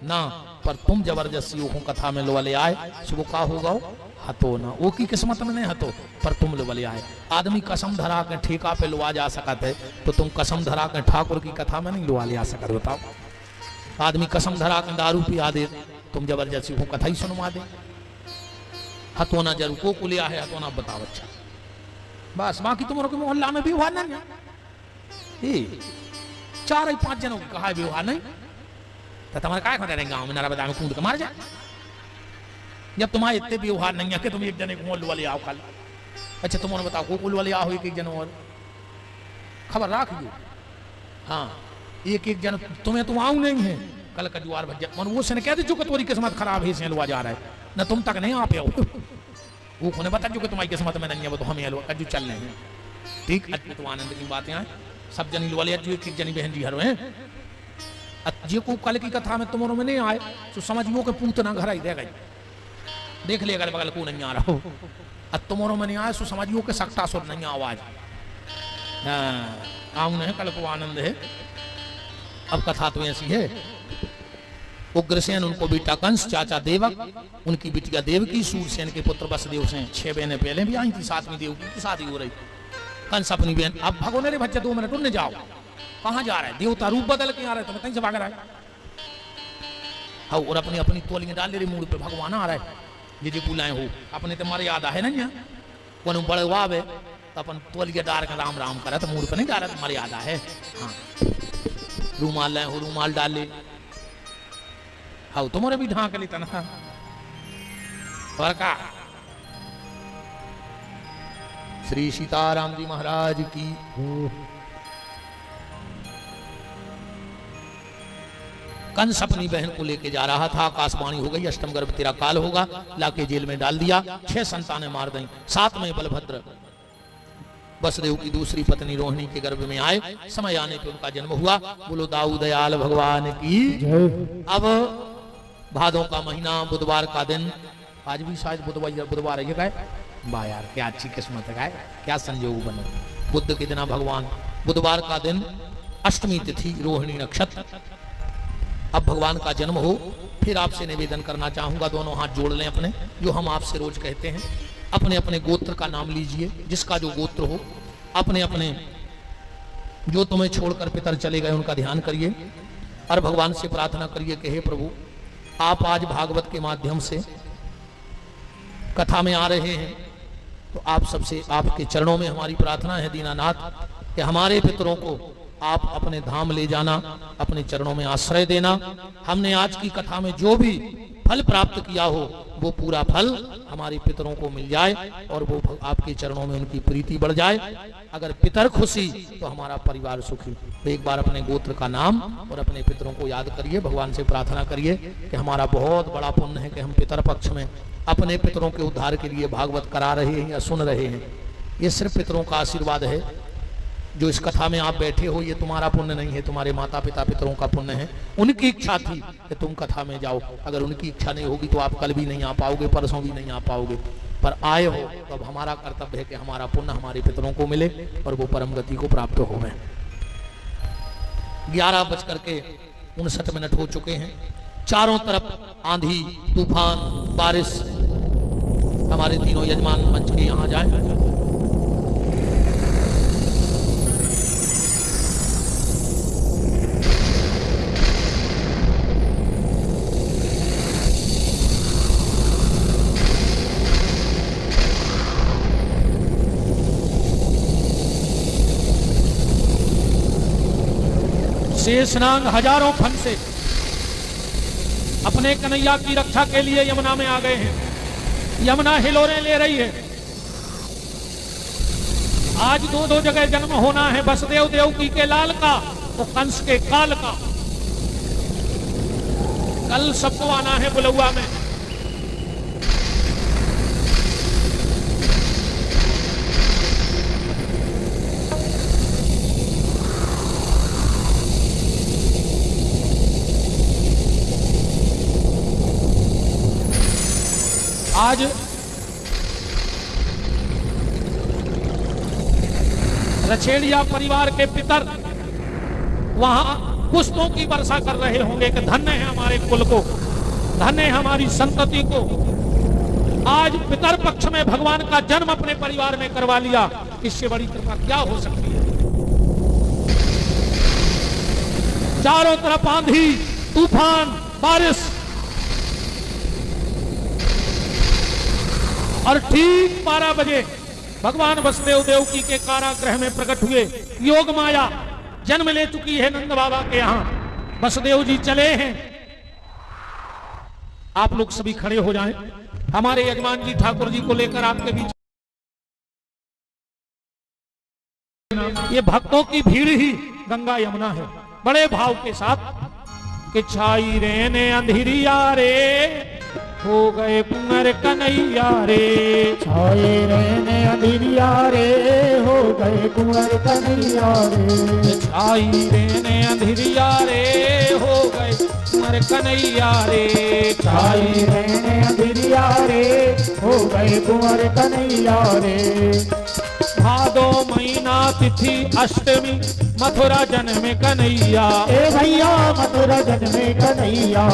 ना पर तुम जबरदस्ती वो कथा में लोले आए सो वो का होगा हतो ना, वो की किस्मत में नहीं हतो, पर तुम लोले आए। आदमी कसम धरा के ठेका पे लुआ जा सकते है, तो तुम कसम धरा के ठाकुर की कथा में नहीं लुआ ले आ सकते। बताओ, आदमी कसम धरा के दारू पिया दे, तुम जबरदस्ती वो कथा ही सुनवा दे। हतोना जरूर को लिया है, हतोना बताओ। अच्छा बस, बाकी तुम्हारे के मोहल्ला में भी हुआ नहीं, 4-5 जनों की कहा भी हुआ नहीं, तो तुम्हारे काय खोटे गाँव में नाराबदा में कूद के मार जाए। जब तुम्हारे इतने व्यवहार नहीं है कि तुम एक जने को मोल वाले आओ कल। अच्छा तुम्हारे बताओ कोकुल वाले आओ एक जन और खबर रख लो। हाँ एक जन तुम्हें तुम आओ नहीं है कल का जुआर भज्जा मन वो से कह दे जो कि तुम्हारी किस्मत खराब है, लुआ जा रहा है न तुम तक नहीं आ पे वो कोने बता जो कि तुम्हारी किस्मत में नहीं है, वो तो हमें हलवा कजू चल रहे हैं। ठीक, अद्भुत आनंद की बातें हैं। सब जनी वाले एक जनी बहन जी हर हैं जे को कल की कथा में तुम्हारों में नहीं आए तो समझियो के पूतना घर ही रह गई। देख ले अगल बगल को नहीं आ रहा हो, अब तुम्हारों में नहीं आए सो समझियो के सकता सुर नहीं आवाज। आऊं नहीं कल को आनंद है। अब कथा तो ऐसी है, उग्रसेन उनको बेटा कंस, चाचा देवक, उनकी बिटिया देवकी, सूरसेन के पुत्र वसुदेव से 6 बहनें पहले भी आई थी, 7वीं देवकी की शादी हो रही। कंस अपनी बहन, अब भगोने रे बच्चे 2 मिनट उन्हें जाओ, कहाँ जा रहे हैं? देवता रूप बदल के आ रहे, तुम्हें कहीं से भाग रहा है। हाँ, और अपनी अपनी तोलियां डाल रहे मूड पे, भगवान आ रहा है ये बुलाए हो अपने तो मर्यादा है ना, यहाँ को बड़वा है तो अपन तोलिया डाल के राम राम करे, तो मूड पे नहीं जा रहा, मर्यादा है। हाँ, रूमाल लाए हो, रूमाल डाल ले। हाँ, तुम्हारे भी ढांक ली तना और का। श्री सीताराम जी महाराज की। कंस अपनी बहन को लेके जा रहा था, आकाशवाणी हो गई अष्टम गर्भ तेरा काल होगा, लाके जेल में डाल दिया, 6 संतानें मार दी। 7 में बलभद्र वसुदेव की दूसरी पत्नी रोहिणी के गर्भ में आए, समय आने पे उनका जन्म हुआ। बोलो दाऊ दयाल भगवान की। अब भादों का महीना, बुधवार का दिन, आज भी शायद बुधवार है क्या? वाह यार, क्या अच्छी किस्मत है, क्या संयोग बने। बुद्ध के दिन भगवान, बुधवार का दिन, अष्टमी तिथि, रोहिणी नक्षत्र। अब भगवान का जन्म हो, फिर आपसे निवेदन करना चाहूंगा, दोनों हाथ जोड़ लें अपने, जो हम आपसे रोज कहते हैं। अपने अपने गोत्र का नाम लीजिए, जिसका जो गोत्र हो, अपने अपने जो तुम्हें छोड़कर पितर चले गए उनका ध्यान करिए और भगवान से प्रार्थना करिए कि हे प्रभु, आप आज भागवत के माध्यम से कथा में आ रहे हैं, तो आप सबसे, आपके चरणों में हमारी प्रार्थना है दीनानाथ कि हमारे पितरों को आप अपने धाम ले जाना, अपने चरणों में आश्रय देना। हमने आज की कथा में जो भी फल प्राप्त किया हो वो पूरा फल हमारे पितरों को मिल जाए और वो आपके चरणों में उनकी प्रीति बढ़ जाए। अगर पितर खुशी तो हमारा परिवार सुखी। तो एक बार अपने गोत्र का नाम और अपने पितरों को याद करिए, भगवान से प्रार्थना करिए कि हमारा बहुत बड़ा पुण्य है कि हम पितर पक्ष में अपने पितरों के उद्धार के लिए भागवत करा रहे हैं या सुन रहे हैं। ये सिर्फ पितरों का आशीर्वाद है। जो इस कथा में आप बैठे हो ये तुम्हारा पुण्य नहीं है, तुम्हारे माता पिता पितरों का पुण्य है। उनकी इच्छा थी कि तुम कथा में जाओ, अगर उनकी इच्छा नहीं होगी तो आप कल भी नहीं आ पाओगे, परसों भी नहीं आ पाओगे, पर आए हो तो अब हमारा कर्तव्य है कि हमारा पुण्य हमारे पितरों को मिले और वो परम गति को प्राप्त हो। 11:59 हो चुके हैं। चारों तरफ आंधी, तूफान, बारिश। हमारे तीनों यजमान मंच के यहाँ जाए। शेषनाग हजारों फन से अपने कन्हैया की रक्षा के लिए यमुना में आ गए हैं। यमुना हिलोरें ले रही है। आज 2 जगह जन्म होना है, वसुदेव देवकी के लाल का तो कंस के काल का। कल सबको आना है बुलुआ में। आज रछेड़िया परिवार के पितर वहां पुष्पों की वर्षा कर रहे होंगे कि धन्य है हमारे कुल को, धन्य हमारी संतति को आज पितर पक्ष में भगवान का जन्म अपने परिवार में करवा लिया। इससे बड़ी कृपा क्या हो सकती है। चारों तरफ आंधी तूफान बारिश, और ठीक 12 बजे भगवान वसुदेव देवकी के कारागृह में प्रकट हुए। योग माया जन्म ले चुकी है नंद बाबा के यहां। वसुदेव जी चले हैं। आप लोग सभी खड़े हो जाएं। हमारे यजमान जी ठाकुर जी को लेकर आपके बीच ये भक्तों की भीड़ ही गंगा यमुना है। बड़े भाव के साथ कि छाई रे ने अंधेरिया रे हो गए कुंवर कन्हैया रे। छाए रहने अंधेरिया रे हो गए कुंवर कन्हैया रे। छाई रहने अंधेरिया रे हो गए कुंवर कन्हैया रे। छाए रहने अंधेरिया रे हो गए कुंवर कन्हैया रे। भादो महीना तिथि अष्टमी मथुरा जन्मे कन्हैया। ए भैया मथुरा जन्मे कन्हैया।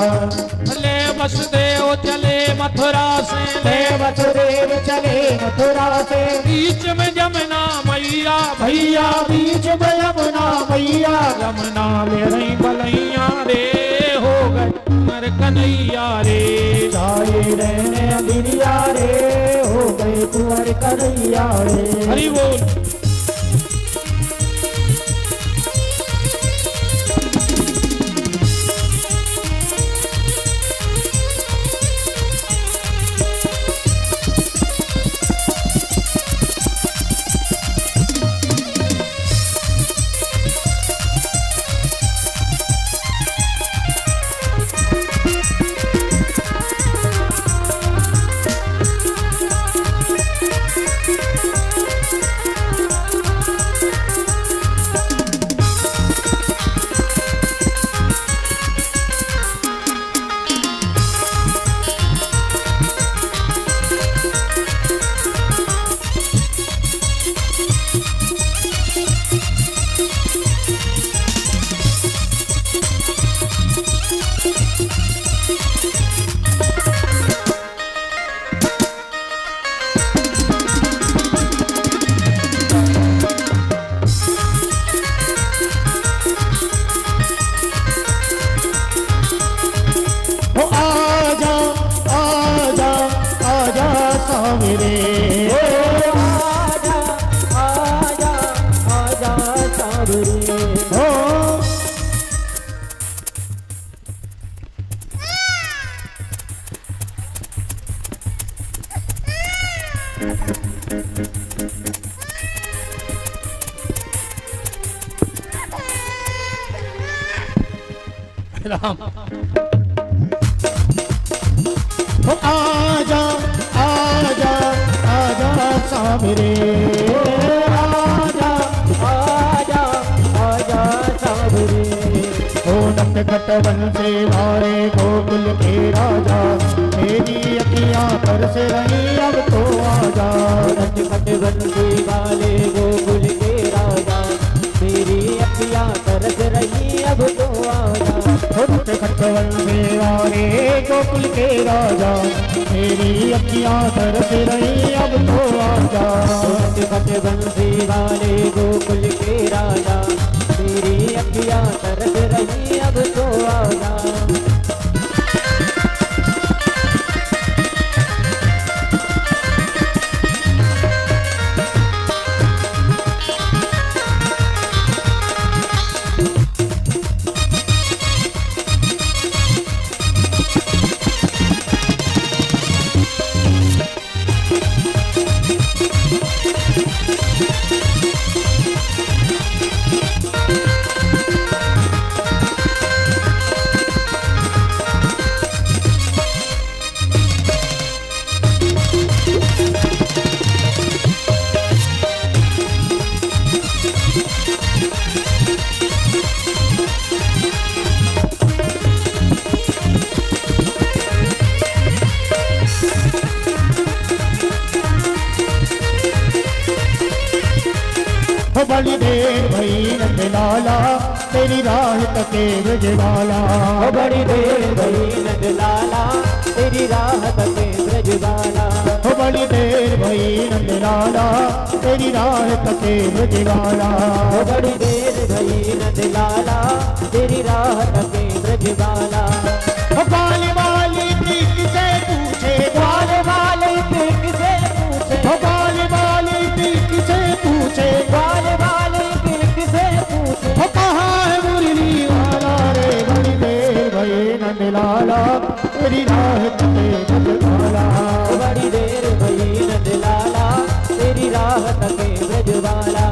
ले वसुदेव चले मथुरा से, ले वसुदेव चले मथुरा से। बीच में जमुना मैया भैया बीच में यमुना मैया। यमुना ले रही बलैया रे हो गए कुंवर कन्हैया रे। छाए रहने अंधेरिया रे हो गए कुंवर कन्हैया रे। हरि बोल। राम आजा आजा आजा सावरे। आजा आजा आजा सावरे। ओ नंद खट बंसे वाले गोकुल के राजा। मेरी अखियां तरस रही अब तो आजा। नंद खट बंसे वाले गोकुल के राजा। मेरी अखियां तरस रही अब तो आजा। नंद खट बंसे वाले गोकुल के राजा। मेरी अखियां तरस रही अब तो आजा। नंद खट बंसी वाले गोकुल के राजा। मेरी अखियां तरस रही अब तो आजा। हो बड़ी देर भई नंद लाला तेरी राह तके ब्रजवाला। हो बड़ी देर भई नंद लाला तेरी राह तके ब्रजवाला। हो बड़ी देर भई नंद लाला तेरी राह तके ब्रजवाला। हो बड़ी देर भई नंद लाला तेरी राह तके ब्रजवाला। हो बाल वाली प्रीत से पूछे ग्वाल वाले पीक से पूछे। हो बाल वाली प्रीत से पूछे ग्वाल वाले पीक से पूछे। हो कहाँ है मुरली वाला रे बड़ी देर भई नंद लाला तेरी राह तके ब्रजवाला। हो बड़ी देर भई नंद लाला तेरी राह तके ब्रजवाला।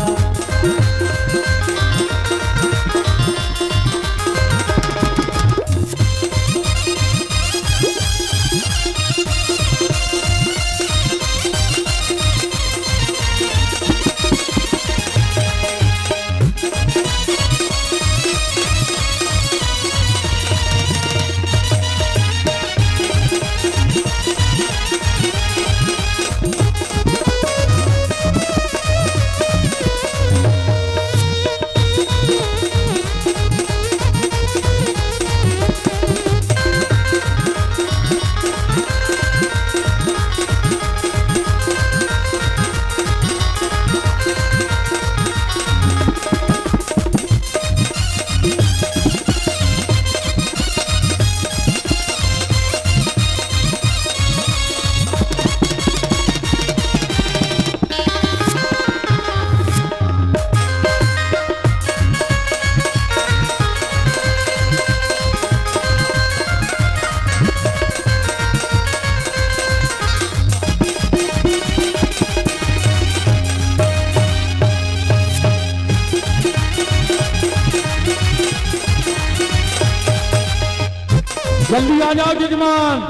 जल्दी आ जाओ जजमान,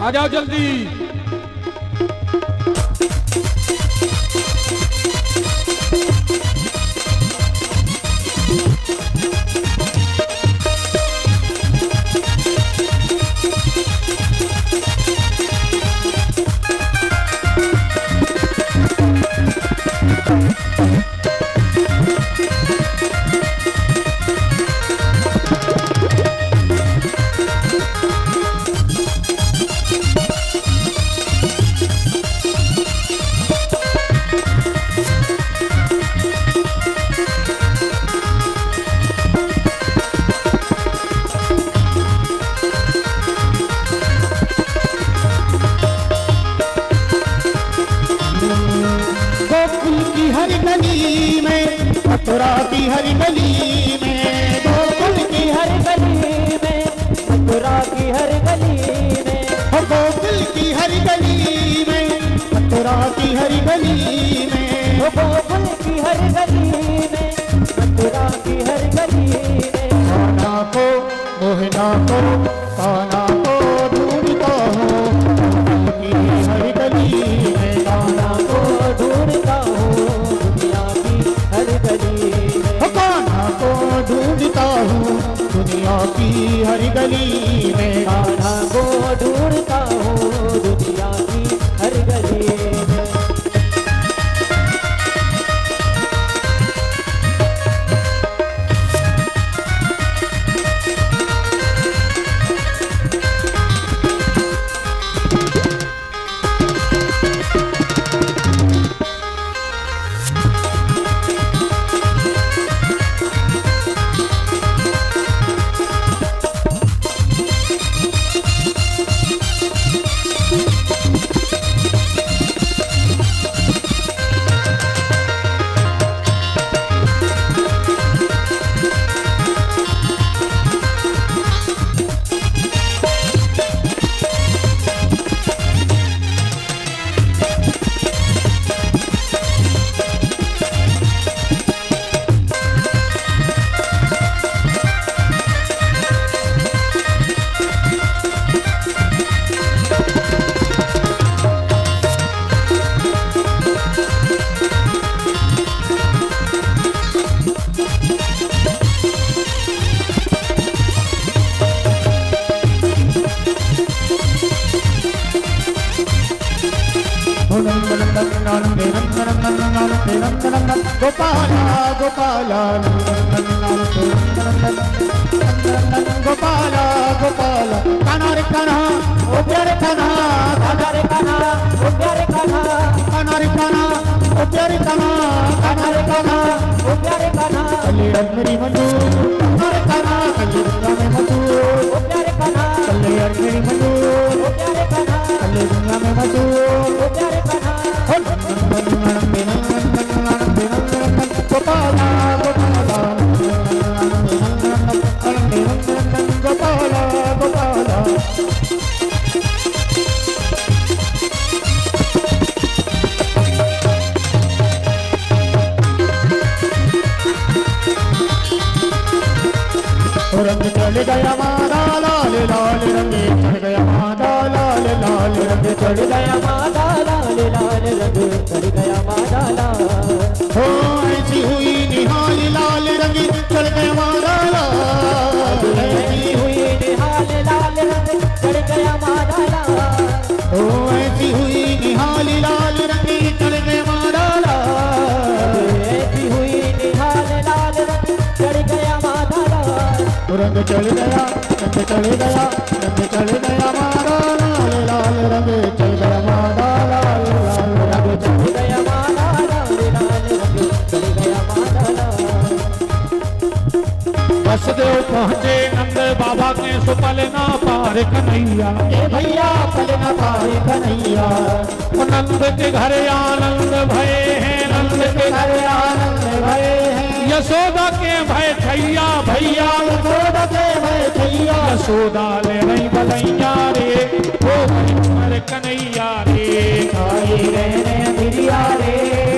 आ जाओ जल्दी। गोकुल की हर गली में मथुरा की हर गली में गोकुल की हर गली में मथुरा की हर गली में। हो गोकुल की हर गली में मथुरा की हर गली में हो गोकुल की हर गली में मथुरा की हर गली में। कान्हा को मोहना को कान्हा को ढूंढता हूँ गोकुल की हर गली में कान्हा को ढूंढता हूँ दुनिया की हर गली में। हो कान्हा को ढूंढता हूँ दुनिया की हर गली में कान्हा को ढूंढता हूँ दुनिया की हर गली में। गोपाला गोपाला गोपाला गोपाला कान्हा रे कान्हा ओ प्यारे कान्हा कान्हा रे कान्हा ओ प्यारे कान्हा कान्हा रे कान्हा ओ प्यारे कान्हा कान्हा रे कान्हा ओ प्यारे कान्हा कल्ले मेरी मंजूर कान्हा रे कान्हा कल्ले दुनिया में मशहूर ओ प्यारे कान्हा कल्ले मेरी मंजूर ओ प्यारे कान्हा कल्ले दुनिया में मशहूर ओ प्यारे कान्हा गोपाला गोपाला गोपाला गोपाला रंग चढ़ गया माला लाल लाल रंग चढ़ गया माला लाल लाल रंग चढ़ गया माला लाल लाल रंग चढ़ गया माला लाल हो ऐसी हुई निहाल लाल रंग चढ़ गया माला लाल ऐसी हुई निहाल लाल रंग चढ़ गया माला लाल हो ऐसी हुई निहाल लाल रंग चढ़ गया माला लाल ऐसी हुई निहाल लाल रंग चढ़ गया माला लाल रंग चढ़ गया रंग चढ़ गया रंग चढ़ गया माला लाल लाल रंग चढ़ गया माला लाल लाल रंग चढ़ गया माला लाल लाल रंग चढ़ गया माला लाल वसुदेव पहुँचे नंद बाबा के सुपल ना पार कन्हैया ए भैया पलना पाए कन्हैया नंद के घर आनंद भये हैं नंद के घर आनंद भय है यशोदा के भय छैया भैया यशोदा के भय छैया यशोदा ले रही बलैया रे ओ हमारे कन्हैया रे आई रहने धिरिया रे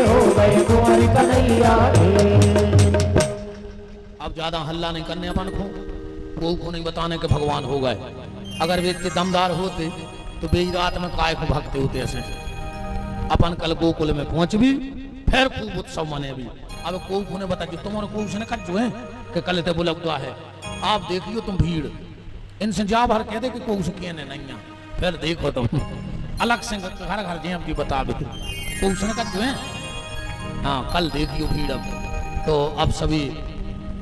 हो गए कुंवर कन्हैया रे अब ज्यादा हल्ला नहीं करने अपन को नहीं बताने के भगवान हो गए। अगर वे इतने दमदार होते तो बेजरात में काय को भगते होते ऐसे। अपन कल गोकुल में पहुंच भी फिर खूब उत्सव मने भी। अब को ने बता जो तुम्हारे को उसने कट जो है कि कल ते बुलगुआ है आप देखियो तुम भीड़ इनसे जा भर कह दे कि को उसके नहीं फिर देखो तुम अलग से घर घर जेम की बता भी को उसने कट जो है। हाँ कल देखियो भीड़। अब तो अब सभी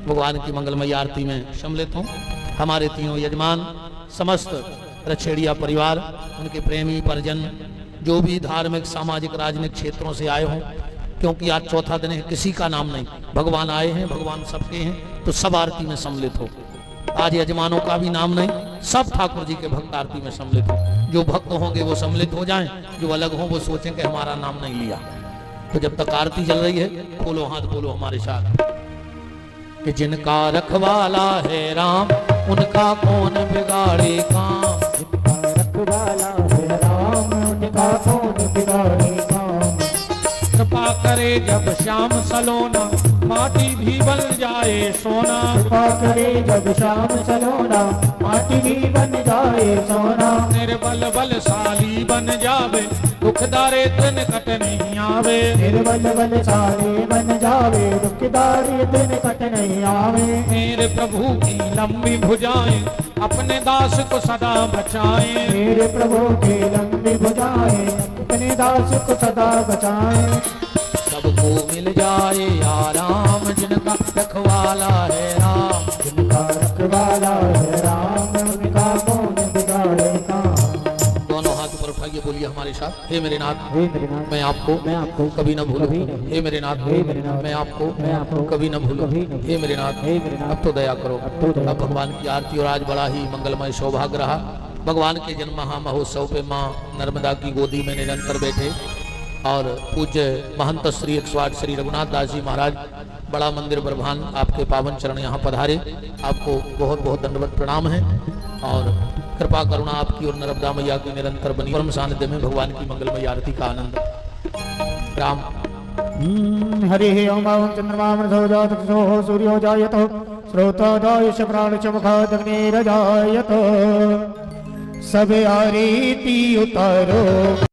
भगवान की मंगलमय आरती में सम्मिलित हूँ। हमारे तीनों यजमान समस्त रछेड़िया परिवार उनके प्रेमी परिजन जो भी धार्मिक सामाजिक राजनीतिक क्षेत्रों से आए हों, क्योंकि आज चौथा दिन है किसी का नाम नहीं, भगवान आए हैं भगवान सबके हैं तो सब आरती में सम्मिलित हो। आज यजमानों का भी नाम नहीं, सब ठाकुर जी के भक्त आरती में सम्मिलित हो। जो भक्त होंगे वो सम्मिलित हो जाएं, जो अलग हों वो सोचें कि हमारा नाम नहीं लिया। तो जब तक आरती चल रही है खोलो हाथ बोलो हमारे साथ कि जिनका रखवाला है राम उनका कौन बिगाड़े काम। जिनका रखवाला है राम उनका कौन बिगाड़े काम। कृपा करे जब श्याम सलोना माटी भी बन जाए सोना। कृपा करे जब श्याम सलोना माटी भी बन जाए सोना। निर्बल बलशाली बन जावे दुखदारे दिन कट नहीं आवे। निर्बल बलशाली बन जावे दुखदारी दिन कट नहीं आवे। मेरे प्रभु की लंबी भुजाएं अपने दास को सदा बचाएं। मेरे प्रभु की लंबी भुजाएं अपने दास को सदा बचाएं। सबको मिल जाए आराम जिनका रखवाला है राम। जिनका रखवाला है राम उनका कौन बिगाड़े काम। दोनों हाथ ऊपर उठाइए बोलिए हमारे साथ हे मेरे नाथ हे मेरे नाथ मैं आपको कभी न भूलूं। हे मेरे नाथ मैं आपको कभी न भूलूं। हे मेरे नाथ अब तो दया करो। अब भगवान की आरती और आज बड़ा ही मंगलमय सौभाग्य रहा। भगवान के जन्म महामहोत्सव पे माँ नर्मदा की गोदी में निरंतर बैठे और पूज्य महंत श्री 108 श्री रघुनाथ दास जी महाराज बड़ा मंदिर ब्रह्मांड आपके पावन चरण यहाँ पधारे। आपको बहुत बहुत दंडवत प्रणाम है और कृपा करुणा आपकी और नर्मदा मैया की निरंतर बनी। परम सानिध्य में भगवान की मंगलमय आरती का आनंद। राम हरि ओम चंद्रमा जातो सूर्यो जायतो स्रोतोदय प्राणच मुखादग्निर्जायतो सब आरती उतारो।